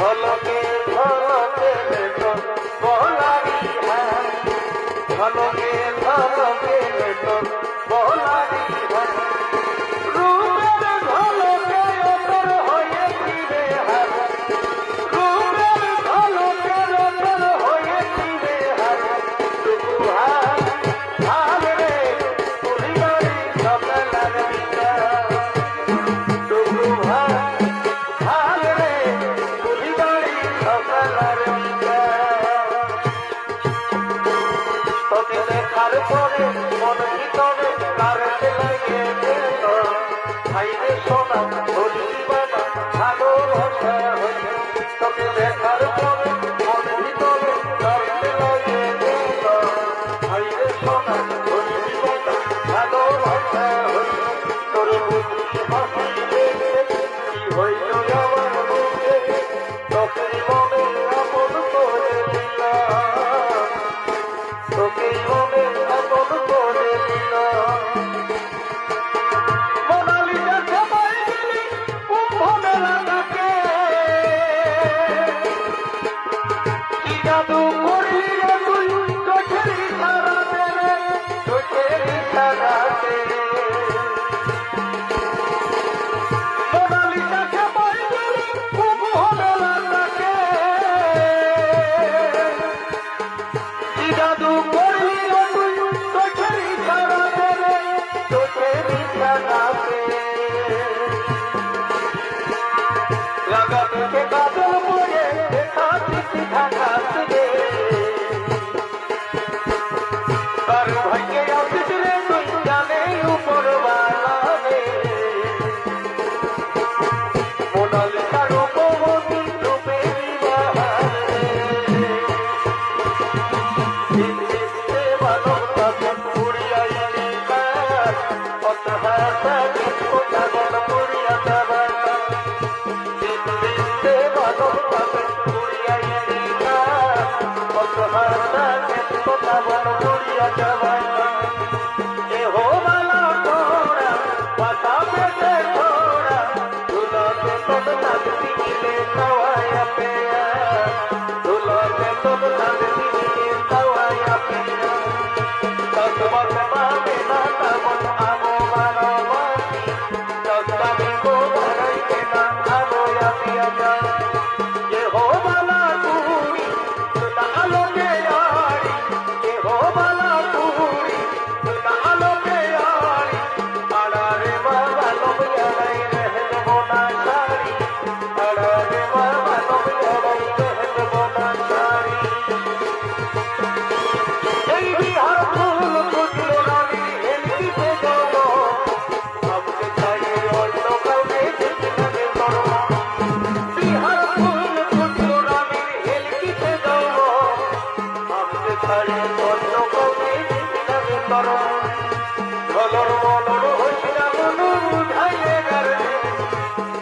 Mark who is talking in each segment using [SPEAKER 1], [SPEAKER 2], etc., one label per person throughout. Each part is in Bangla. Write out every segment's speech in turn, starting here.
[SPEAKER 1] ঝলকে ঝলকে তো বলারি হ্যাঁ ঝলকে ঝলকে তো বলারি হ্যাঁ রূপের ঝলকে ওপর হয়েছি রে হ্যাঁ রূপের ঝলকে ওপর হয়েছি রে হ্যাঁ টুকু হাত হাত রে পুরিবারি সকালার বিকা টুকু হাত হাত রে পুরিবারি সকালার বিকা তোকে দেখার পরে মন ভিতরে কারেন্ট লাগে যেত ভাইরে সোনা বলি বাবা ভালোবাসা হয়েছে তোকে দেখার পরে মন ভিতরে কারেন্ট লাগে যেত ভাইরে সোনা বলি বাবা ভালোবাসা হয়েছে তোর বুঝি হাসি দেখে কি হইল আমার মুখে তোকে মনে আপন করে দিলাম তোকে মনে আপন করে দিলাম মোনালিসা সবাই গেলি কুম্ভ মেলাটাকে কি জাদু করলি রে তুই চোখের ইশারাতে রে চোখের ইশারাতে মোনালিসা সবাই গেলি কুম্ভ মেলাটাকে কি জাদু করলি রে তুই চোখের ইশারাতে রে চোখের ইশারাতে লাগা মুখে কাজল পড়ে দেখা চিঠি ঢাকাত রে কার ভাইকে আসিস রে তুই জানে উপরওয়ালা রে মোনালিসা রূপবতী রূপে বিবাহার রে দিতে ভালোবাসা পুরিয়াইলি কার অত হাসা কথা বল পুরিয়া যাবা দিতে ভালোবাসা পুরিয়াইলি কার অত হাসা কথা বল পুরিয়া যাবা এ হো মালা তোরা পাতা পেতে তোরা দুলাতে তোর নাচতি মিলে খাওয়ায়া পেয়া দুলাতে তোর নাচতি মিলে খাওয়ায়া পেয়া তসমত পাবে না তমন আমো মানবাসী তস্তামি কো ধরাইবে না আলোয়া পিয়া যা এ হো বালা কুড়ি তুতা আলোকে আড়ি এ হো বালা কুড়ি তুতা আলোকে আড়ি আড়ারে বাবা লোবিয়া নাই রহন বোনা সারি আড়ারে বাবা লোবিয়া নাই রহন বোনা সারি এই বিহার ফুল ফুটলো রানী হেলকিতে গেল আমাকে চাইয়ে অন্য কাউকে দেখতে করো বিহার ফুল ফুটলো রানী হেলকিতে গেল আমাকে চাইয়ে অন্য কাউকে দেখতে করো ঝলর মলর হইনা মনু বুঝাইলে গারে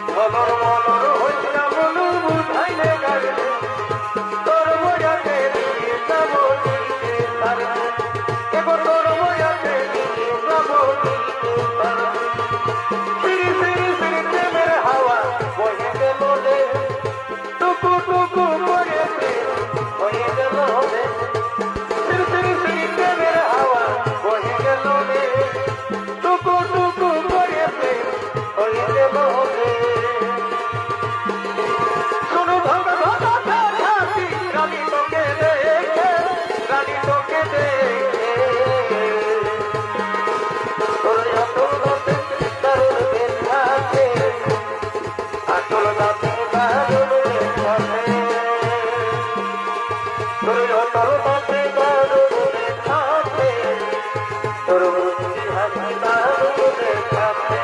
[SPEAKER 1] ঝলর মলর হইনা মনু বুঝাইলে গারে তোর মজাতে দিয়ে যাবো দিতে পারবে এগো তোর মজাতে দিয়ে যাবো দিতে পারবে ফিরি ফিরি ফিরি প্রেমের হাওয়া বয়ে গেল রে টুকু টুকু করে প্রেম হয়ে গেল রে ফিরি ফিরি ফিরি প্রেমের হাওয়া বয়ে গেল রে টুকু টুকু করে প্রেম হয়ে গেল রে শুনো ভাঙা ভাঙা ছাতি রানী তোকে দেখে রানী তোকে দেখে তোর আতল দাঁতে দারুণ বেঁধাতে আতল দাঁতে দারুণ বেঁধাতে তোর আতল দাঁতে দারুণ বেঁধাতে তোর মুক্তি হাসি দারুণ বেঁধাতে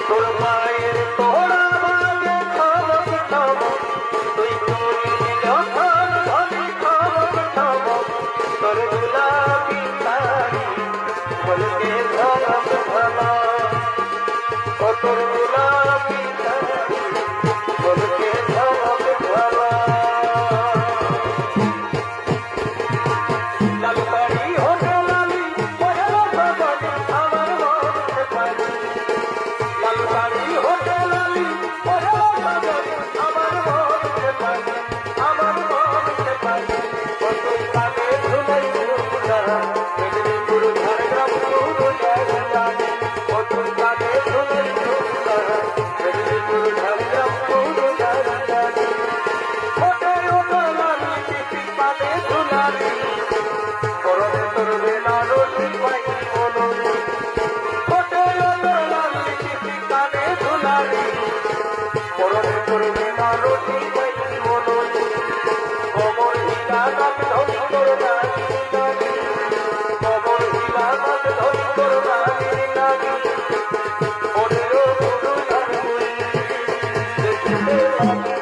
[SPEAKER 1] তোর মায়ের তোরা বাগে খাবক খাবক তুই করিলি যখন ধনি খাবক খাবক তোর গুলাবি শাড়ি বলকে ঝলক ঝলক ও তোর গুলাবি শাড়ি বলকে ঝলক ঝলক লাগে